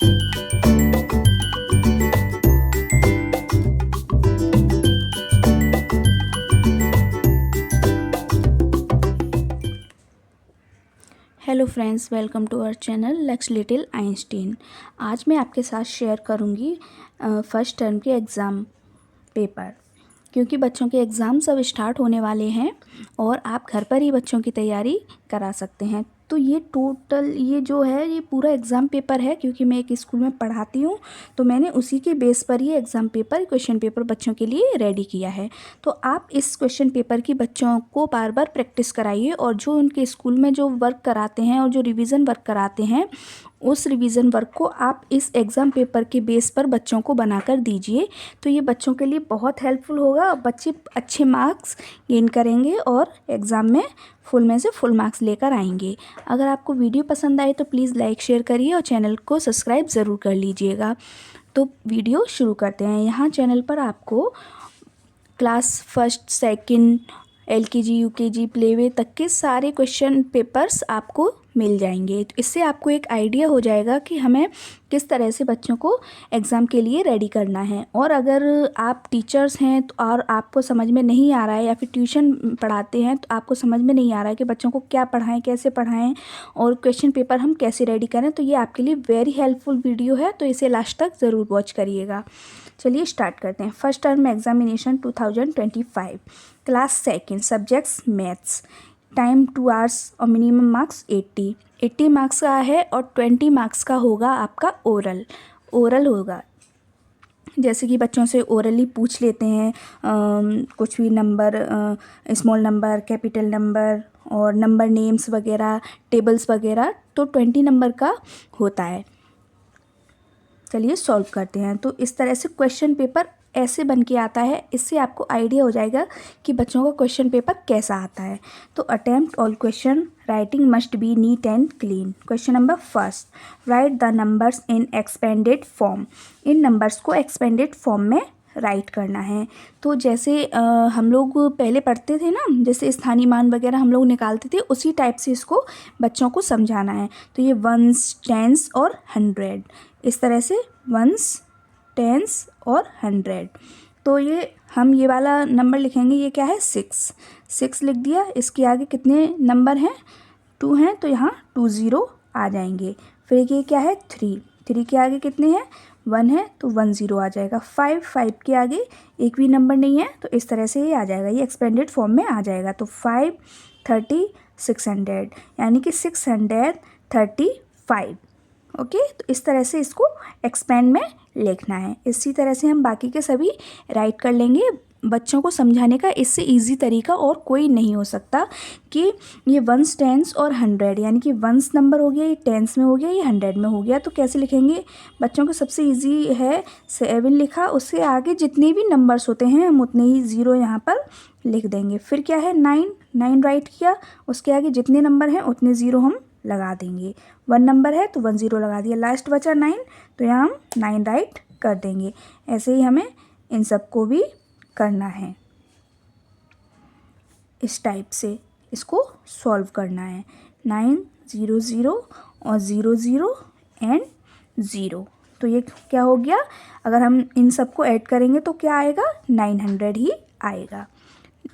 Hello friends, welcome to our channel let's little Einstein. आज मैं आपके साथ शेयर करूंगी फर्स्ट टर्म के एग्ज़ाम पेपर, क्योंकि बच्चों के एग्ज़ाम्स अब स्टार्ट होने वाले हैं और आप घर पर ही बच्चों की तैयारी करा सकते हैं। तो ये जो है ये पूरा एग्ज़ाम पेपर है, क्योंकि मैं एक स्कूल में पढ़ाती हूँ तो मैंने उसी के बेस पर ये एग्ज़ाम पेपर क्वेश्चन पेपर बच्चों के लिए रेडी किया है। तो आप इस क्वेश्चन पेपर की बच्चों को बार बार प्रैक्टिस कराइए और जो उनके स्कूल में जो वर्क कराते हैं और जो रिवीजन वर्क कराते हैं उस रिवीजन वर्क को आप इस एग्ज़ाम पेपर के बेस पर बच्चों को बनाकर दीजिए। तो ये बच्चों के लिए बहुत हेल्पफुल होगा। बच्चे अच्छे मार्क्स गेन करेंगे और एग्ज़ाम में फुल में से फुल मार्क्स लेकर आएंगे। अगर आपको वीडियो पसंद आए तो प्लीज़ लाइक शेयर करिए और चैनल को सब्सक्राइब ज़रूर कर लीजिएगा। तो वीडियो शुरू करते हैं। यहाँ चैनल पर आपको class first second LKG UKG playway तक के सारे क्वेश्चन पेपर्स आपको मिल जाएंगे। तो इससे आपको एक आइडिया हो जाएगा कि हमें किस तरह से बच्चों को एग्ज़ाम के लिए रेडी करना है। और अगर आप टीचर्स हैं तो और आपको समझ में नहीं आ रहा है, या फिर ट्यूशन पढ़ाते हैं तो आपको समझ में नहीं आ रहा है कि बच्चों को क्या पढ़ाएं, कैसे पढ़ाएं और क्वेश्चन पेपर हम कैसे रेडी करें, तो ये आपके लिए वेरी हेल्पफुल वीडियो है। तो इसे लास्ट तक ज़रूर वॉच करिएगा। चलिए स्टार्ट करते हैं। First term examination 2025, class second, subjects maths, time 2 hours और मिनिमम मार्क्स 80 मार्क्स का है और 20 मार्क्स का होगा आपका ओरल होगा। जैसे कि बच्चों से ओरली पूछ लेते हैं कुछ भी number, small number, capital number और नंबर नेम्स वगैरह, टेबल्स वगैरह, तो 20 नंबर का होता है। चलिए सॉल्व करते हैं। तो इस तरह से क्वेश्चन पेपर ऐसे बन के आता है। इससे आपको आइडिया हो जाएगा कि बच्चों का क्वेश्चन पेपर कैसा आता है। तो attempt all question, writing must be neat and clean. Question number first, right the numbers in expanded form. In numbers को एक्सपेंडेड फॉर्म में राइट करना है। तो जैसे हम लोग पहले पढ़ते थे ना, जैसे स्थानीय मान वगैरह हम लोग निकालते थे, उसी टाइप से इसको बच्चों को समझाना है। तो ये वंस, टेंस और 100, इस तरह से वंस, टेंस और 100। तो ये वाला नंबर लिखेंगे, ये क्या है 6 लिख दिया। इसके आगे कितने नंबर हैं, 2 हैं, तो यहाँ 2 0 आ जाएंगे। फिर ये क्या है 3 के आगे कितने हैं 1 है, तो 1 0 आ जाएगा। 5 के आगे एक भी नंबर नहीं है, तो इस तरह से ये आ जाएगा, ये एक्सपेंडेड फॉर्म में आ जाएगा। तो 5 30 600, यानी कि 635। ओके, तो इस तरह से इसको एक्सपेंड में लिखना है। इसी तरह से हम बाकी के सभी राइट कर लेंगे। बच्चों को समझाने का इससे इजी तरीका और कोई नहीं हो सकता कि ये वंस, टेंस और 100, यानी कि वंस नंबर हो गया, ये टेंस में हो गया, ये 100 में हो गया। तो कैसे लिखेंगे, बच्चों को सबसे इजी है 7 लिखा, उससे आगे जितने भी नंबर्स होते हैं हम उतने ही 0 यहाँ पर लिख देंगे। फिर क्या है 9 राइट किया, उसके आगे जितने नंबर हैं उतने 0 हम लगा देंगे। 1 नंबर है तो 1 0 लगा दिया, लास्ट बचा 9, तो यहाँ हम 9 राइट कर देंगे। ऐसे ही हमें इन सबको भी करना है। इस टाइप से इसको सॉल्व करना है। 9 0 0 और 0 0 एंड 0, तो ये क्या हो गया, अगर हम इन सबको ऐड करेंगे तो क्या आएगा 900 ही आएगा।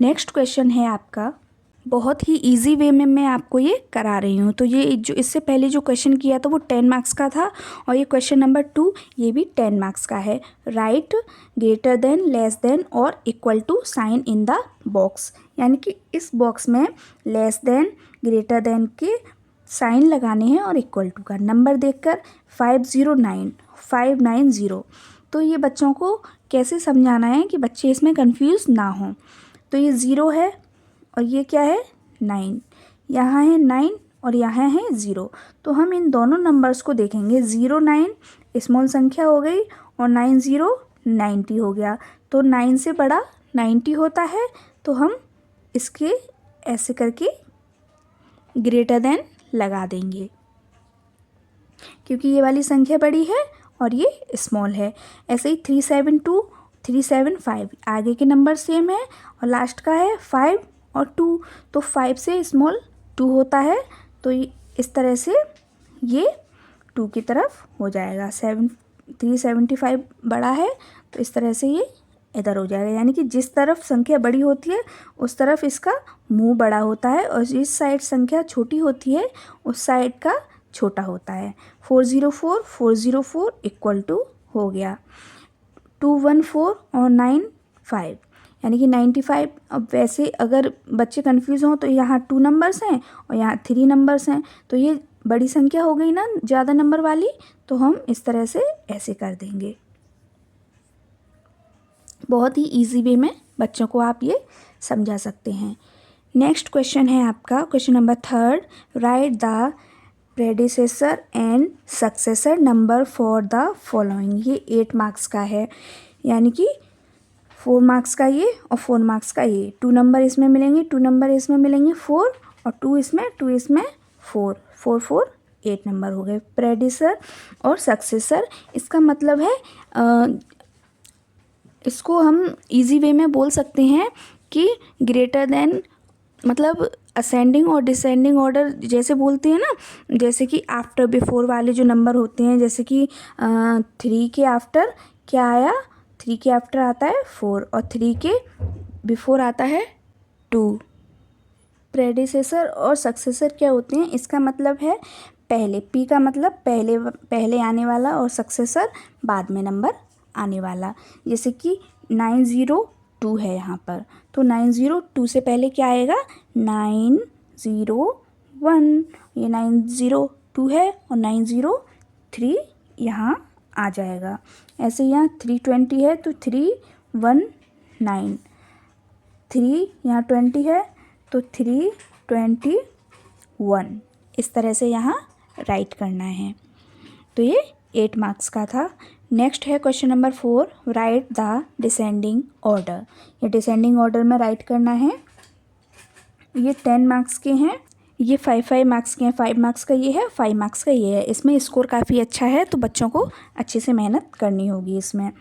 नेक्स्ट क्वेश्चन है आपका, बहुत ही इजी वे में मैं आपको ये करा रही हूँ। तो ये जो इससे पहले जो क्वेश्चन किया था वो 10 मार्क्स का था, और ये क्वेश्चन नंबर 2 ये भी 10 मार्क्स का है। Right greater than, less than और equal to sign in the box, यानी कि इस बॉक्स में लेस देन, ग्रेटर देन के साइन लगाने हैं और इक्वल टू का नंबर देखकर 509 590। तो ये बच्चों को कैसे समझाना है कि बच्चे इसमें कंफ्यूज ना हों। तो ये 0 है और ये क्या है 9, यहाँ है 9 और यहाँ है 0। तो हम इन दोनों नंबर्स को देखेंगे, 0 9 स्मॉल संख्या हो गई और 9 0 90 हो गया। तो 9 से बड़ा 90 होता है, तो हम इसके ऐसे करके ग्रेटर देन लगा देंगे, क्योंकि ये वाली संख्या बड़ी है और ये स्मॉल है। ऐसे ही 372 375, आगे के नंबर सेम है और लास्ट का है 5 और 2, तो 5 से स्मॉल 2 होता है। तो इस तरह से ये 2 की तरफ हो जाएगा। 375 बड़ा है तो इस तरह से ये इधर हो जाएगा, यानी कि जिस तरफ संख्या बड़ी होती है उस तरफ इसका मुंह बड़ा होता है और जिस साइड संख्या छोटी होती है उस साइड का छोटा होता है। 404 404 इक्वल टू हो गया 214 और 95, यानी कि 95। अब वैसे अगर बच्चे कंफ्यूज हों तो यहाँ 2 नंबर्स हैं और यहाँ 3 नंबर्स हैं, तो ये बड़ी संख्या हो गई ना ज़्यादा नंबर वाली, तो हम इस तरह से ऐसे कर देंगे। बहुत ही इजी वे में बच्चों को आप ये समझा सकते हैं। नेक्स्ट क्वेश्चन है आपका question number 3, right the predecessor and successor number for the following. ये 8 मार्क्स का है, यानी कि 4 मार्क्स का ये और 4 मार्क्स का ये। 2 नंबर इसमें मिलेंगे, 2 नंबर इसमें मिलेंगे 4 और 2 इसमें 4 4 4 8 नंबर हो गए। प्रेडिसर और सक्सेसर, इसका मतलब है इसको हम इजी वे में बोल सकते हैं कि ग्रेटर देन, मतलब असेंडिंग और डिसेंडिंग ऑर्डर जैसे बोलते हैं ना, जैसे कि आफ्टर बिफोर वाले जो नंबर होते हैं, जैसे कि 3 के आफ्टर क्या आया, 3 के आफ्टर आता है 4 और 3 के बिफोर आता है 2। प्रेडिसेसर और सक्सेसर क्या होते हैं, इसका मतलब है पहले, पी का मतलब पहले आने वाला और सक्सेसर बाद में नंबर आने वाला। जैसे कि 902 है यहाँ पर, तो 902 से पहले क्या आएगा 901, ये 902 है और 903 यहाँ आ जाएगा। ऐसे यहाँ 320 है तो 319, 3 यहाँ 20 है तो 321, इस तरह से यहाँ राइट करना है। तो ये 8 मार्क्स का था। नेक्स्ट है question number 4, right the descending order. ये डिसेंडिंग ऑर्डर में राइट करना है। ये 10 मार्क्स के हैं, ये 5 मार्क्स के हैं। 5 मार्क्स का ये है, 5 मार्क्स का ये है। इसमें स्कोर काफ़ी अच्छा है तो बच्चों को अच्छे से मेहनत करनी होगी इसमें।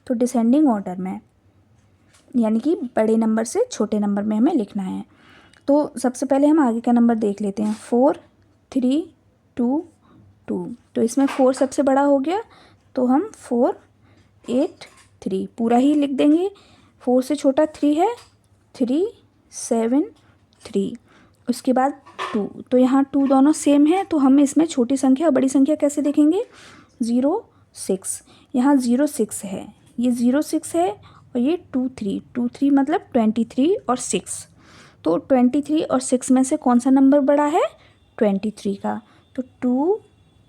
तो डिसेंडिंग ऑर्डर में, यानी कि बड़े नंबर से छोटे नंबर में हमें लिखना है। तो सबसे पहले हम आगे का नंबर देख लेते हैं, 4 3 2 2। तो इसमें 4 सबसे बड़ा हो गया तो हम 4 8 3 पूरा ही लिख देंगे। 4 से छोटा 3 है, 3 7 3। उसके बाद 2, तो यहाँ 2 दोनों सेम है तो हम इसमें छोटी संख्या और बड़ी संख्या कैसे देखेंगे, 0 6। यहाँ 0 6 है, ये 0 6 है और ये 2 3 मतलब 23 और 6। तो 23 और 6 में से कौन सा नंबर बड़ा है, 23 का। तो 2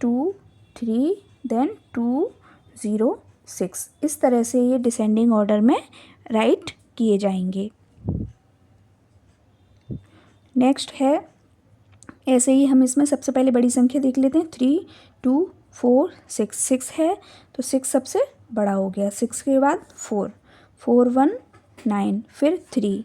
2 3 देन 2 0 6, इस तरह से ये डिसेंडिंग ऑर्डर में राइट किए जाएंगे। नेक्स्ट है, ऐसे ही हम इसमें सबसे पहले बड़ी संख्या देख लेते हैं, 3 2 4 6। 6 है तो 6 सबसे बड़ा हो गया। 6 के बाद 4 4 1 9, फिर 3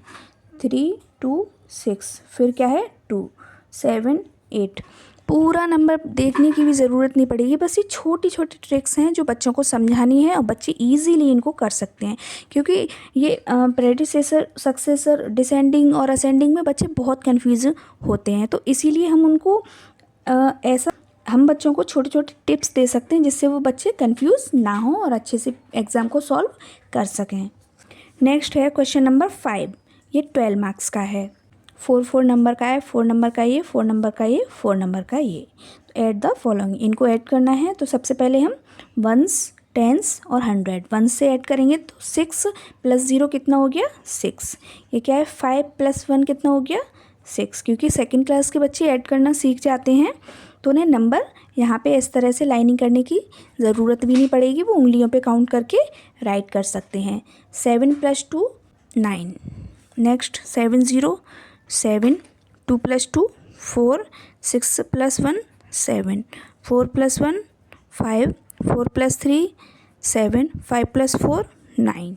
3 2 6, फिर क्या है 2 7 8। पूरा नंबर देखने की भी ज़रूरत नहीं पड़ेगी, बस ये छोटी छोटी ट्रिक्स हैं जो बच्चों को समझानी है और बच्चे इजीली इनको कर सकते हैं। क्योंकि ये प्रेडिसेसर सक्सेसर डिसेंडिंग और असेंडिंग में बच्चे बहुत कन्फ्यूज़ होते हैं, तो इसीलिए हम उनको ऐसा हम बच्चों को छोटे छोटे टिप्स दे सकते हैं जिससे वो बच्चे कन्फ्यूज़ ना हो और अच्छे से एग्ज़ाम को सॉल्व कर सकें। नेक्स्ट है क्वेश्चन नंबर 5, ये 12 मार्क्स का है। 4 नंबर का है, 4 नंबर का ये, 4 नंबर का ये, 4 नंबर का ये। तो ऐड द फॉलोइंग, इनको ऐड करना है। तो सबसे पहले हम वंस, टेंस और 100 1 से ऐड करेंगे तो 6 + 0 कितना हो गया 6। ये क्या है 5 + 1 कितना हो गया 6। क्योंकि सेकंड क्लास के बच्चे ऐड करना सीख जाते हैं तो उन्हें नंबर यहाँ पे इस तरह से लाइनिंग करने की ज़रूरत भी नहीं पड़ेगी, वो उंगलियों पे काउंट करके राइट कर सकते हैं। 7 + 2 9। नेक्स्ट 7 0 7, 2 + 2 4, 6 + 1 7, 4 + 1 5, 4 + 3 7, 5 + 4 9।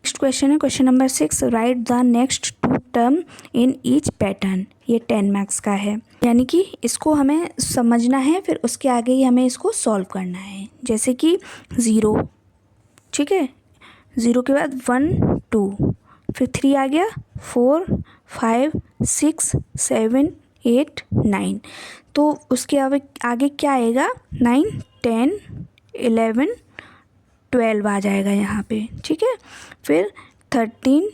नेक्स्ट क्वेश्चन है question number 6, right the next 2 term in each pattern. ये 10 मार्क्स का है, यानी कि इसको हमें समझना है, फिर उसके आगे ही हमें इसको सॉल्व करना है। जैसे कि 0, ठीक है, 0 के बाद 1 2, फिर 3 आ गया, 4 5 6 7 8 9। तो उसके आगे क्या आएगा, 9 10 11 12 आ जाएगा यहाँ पे, ठीक है। फिर 13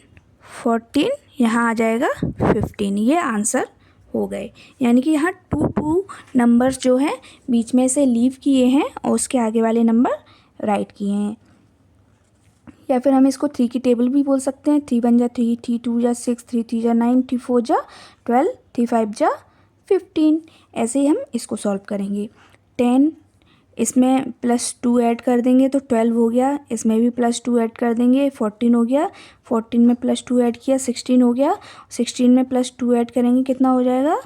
14 यहाँ आ जाएगा 15। ये आंसर हो गए। यानी कि यहाँ 2 नंबर्स जो हैं बीच में से लीव किए हैं और उसके आगे वाले नंबर राइट किए हैं। या फिर हम इसको 3 की टेबल भी बोल सकते हैं। 3 1 जा 3, 3 2 जा 6, 3 3 जा 9, 3 4 जा 12, 3 5 जा 15। ऐसे ही हम इसको सॉल्व करेंगे। 10 इसमें +2 ऐड कर देंगे तो 12 हो गया। इसमें भी +2 ऐड कर देंगे, 14 हो गया। 14 में +2 ऐड किया, 16 हो गया। 16 में +2 ऐड करेंगे, कितना हो जाएगा,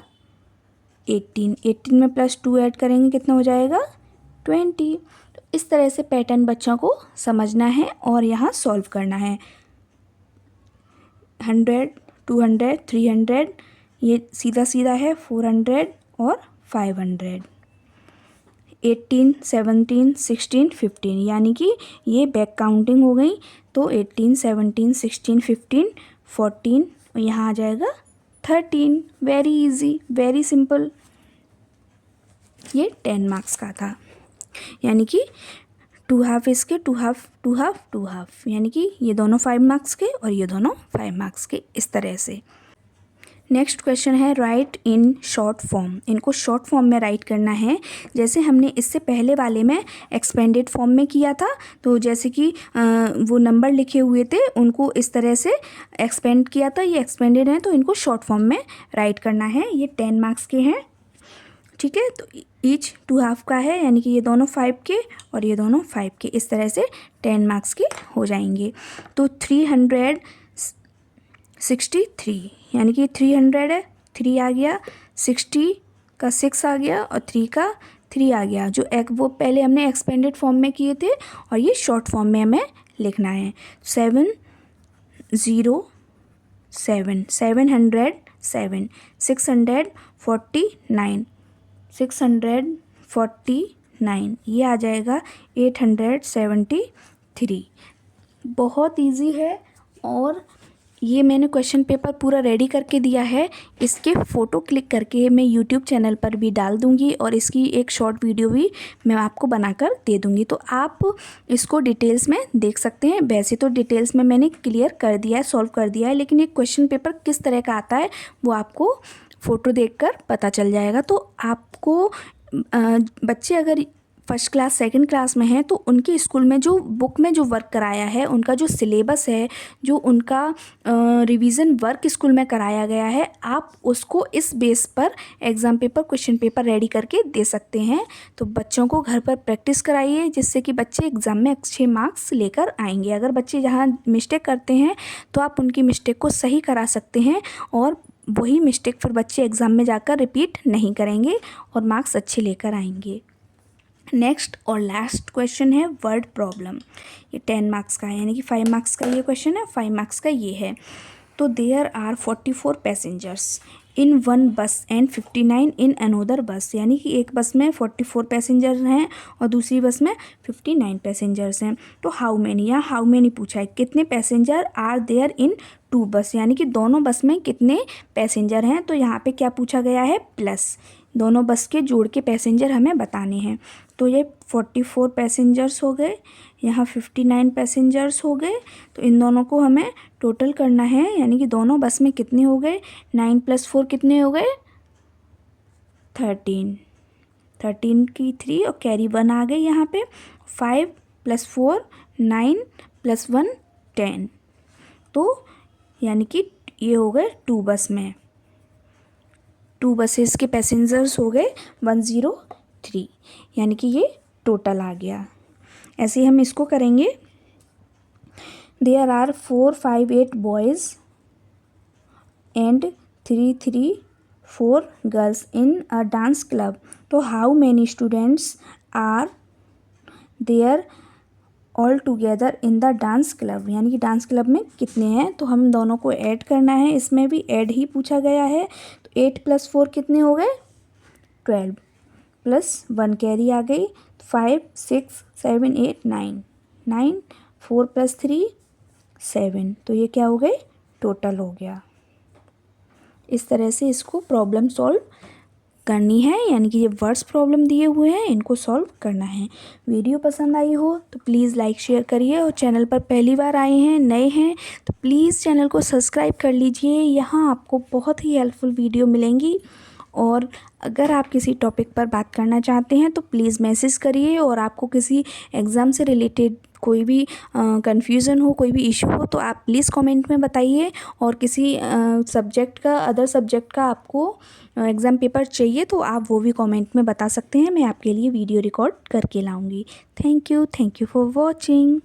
18। 18 में +2 ऐड करेंगे, कितना हो जाएगा, 20। तो इस तरह से पैटर्न बच्चों को समझना है और यहाँ सॉल्व करना है। 100 200 300 ये सीधा सीधा है, 400 और 500। 18 17 16 15 यानी कि ये बैक काउंटिंग हो गई। तो 18 17 16 15 14 और यहाँ आ जाएगा 13। Very easy, very simple. ये 10 मार्क्स का था। यानी कि 2 हाफ इसके, 2 हाफ 2 हाफ 2 हाफ, यानी कि ये दोनों 5 मार्क्स के और ये दोनों 5 मार्क्स के, इस तरह से। नेक्स्ट क्वेश्चन है राइट इन शॉर्ट फॉर्म। इनको शॉर्ट फॉर्म में राइट करना है। जैसे हमने इससे पहले वाले में एक्सपेंडेड फॉर्म में किया था, तो जैसे कि वो नंबर लिखे हुए थे उनको इस तरह से एक्सपेंड किया था। ये एक्सपेंडेड है तो इनको शॉर्ट फॉर्म में राइट करना है। ये 10 मार्क्स के हैं, ठीक है। तो ईच 2 हाफ का है, यानी कि ये दोनों 5 के और ये दोनों 5 के, इस तरह से 10 मार्क्स के हो जाएंगे। तो 363 यानी कि 300 है, 3 आ गया, 60 का 6 आ गया और 3 का 3 आ गया। जो वो पहले हमने एक्सपेंडेड फॉर्म में किए थे और ये शॉर्ट फॉर्म में हमें लिखना है। 707 707 649 649 ये आ जाएगा 873। बहुत इजी है और ये मैंने क्वेश्चन पेपर पूरा रेडी करके दिया है। इसके फ़ोटो क्लिक करके मैं यूट्यूब चैनल पर भी डाल दूँगी और इसकी एक शॉर्ट वीडियो भी मैं आपको बनाकर दे दूँगी, तो आप इसको डिटेल्स में देख सकते हैं। वैसे तो डिटेल्स में मैंने क्लियर कर दिया है, सॉल्व कर दिया है, लेकिन ये क्वेश्चन पेपर किस तरह का आता है वो आपको फ़ोटो देखकर पता चल जाएगा। तो आपको बच्चे अगर फर्स्ट क्लास सेकंड क्लास में हैं तो उनके स्कूल में जो बुक में जो वर्क कराया है, उनका जो सिलेबस है, जो उनका रिवीजन वर्क स्कूल में कराया गया है, आप उसको इस बेस पर exam paper question paper ready करके दे सकते हैं। तो बच्चों को घर पर प्रैक्टिस कराइए, जिससे कि बच्चे एग्ज़ाम में अच्छे मार्क्स लेकर आएंगे। अगर बच्चे जहाँ मिस्टेक करते हैं तो आप उनकी मिस्टेक को सही करा सकते हैं और वही मिस्टेक फिर बच्चे एग्ज़ाम में जाकर रिपीट नहीं करेंगे और मार्क्स अच्छे लेकर आएंगे। नेक्स्ट और लास्ट क्वेश्चन है वर्ड प्रॉब्लम। ये 10 मार्क्स का है, यानी कि 5 मार्क्स का ये क्वेश्चन है, 5 मार्क्स का ये है। तो there are 44 passengers in one bus and 59 in another bus. यानी कि एक बस में 44 पैसेंजर हैं और दूसरी बस में 59 पैसेंजर्स हैं। तो हाउ मैनी, या हाउ मैनी पूछा है, कितने पैसेंजर आर देयर इन 2 बस, यानी कि दोनों बस में कितने पैसेंजर हैं। तो यहाँ पे क्या पूछा गया है, प्लस दोनों बस के जोड़ के पैसेंजर हमें बताने हैं। तो ये 44 पैसेंजर्स हो गए, यहाँ 59 पैसेंजर्स हो गए। तो इन दोनों को हमें टोटल करना है, यानी कि दोनों बस में कितने हो गए, 9 + 4 कितने हो गए, 13। 13 की 3 और कैरी 1 आ गई यहाँ पे। 5 + 4 9 + 1 10। तो यानी कि ये हो गए 2 बस में, 2 बसेस के पैसेंजर्स हो गए 103, यानी कि ये टोटल आ गया। ऐसे ही हम इसको करेंगे। There are 4 5 8 boys and 3 3 4 girls in a dance club. तो how many students are there all together in the dance club, यानी कि डांस क्लब में कितने हैं। तो हम दोनों को ऐड करना है, इसमें भी ऐड ही पूछा गया है। तो 8 + 4 कितने हो गए, 12 + 1 कैरी आ गई, 5 6 7 8 9 9 4 + 3 7। तो ये क्या हो गए, टोटल हो गया। इस तरह से इसको प्रॉब्लम सॉल्व करनी है, यानी कि ये वर्ड्स प्रॉब्लम दिए हुए हैं, इनको सॉल्व करना है। वीडियो पसंद आई हो तो प्लीज़ लाइक शेयर करिए, और चैनल पर पहली बार आए हैं, नए हैं, तो प्लीज़ चैनल को सब्सक्राइब कर लीजिए। यहाँ आपको बहुत ही हेल्पफुल वीडियो मिलेंगी। और अगर आप किसी टॉपिक पर बात करना चाहते हैं तो प्लीज़ मैसेज करिए, और आपको किसी एग्ज़ाम से रिलेटेड कोई भी कन्फ्यूज़न हो, कोई भी इशू हो, तो आप प्लीज़ कमेंट में बताइए। और किसी सब्जेक्ट का, अदर सब्जेक्ट का आपको एग्ज़ाम पेपर चाहिए तो आप वो भी कमेंट में बता सकते हैं, मैं आपके लिए वीडियो रिकॉर्ड करके लाऊंगी। Thank you for watching.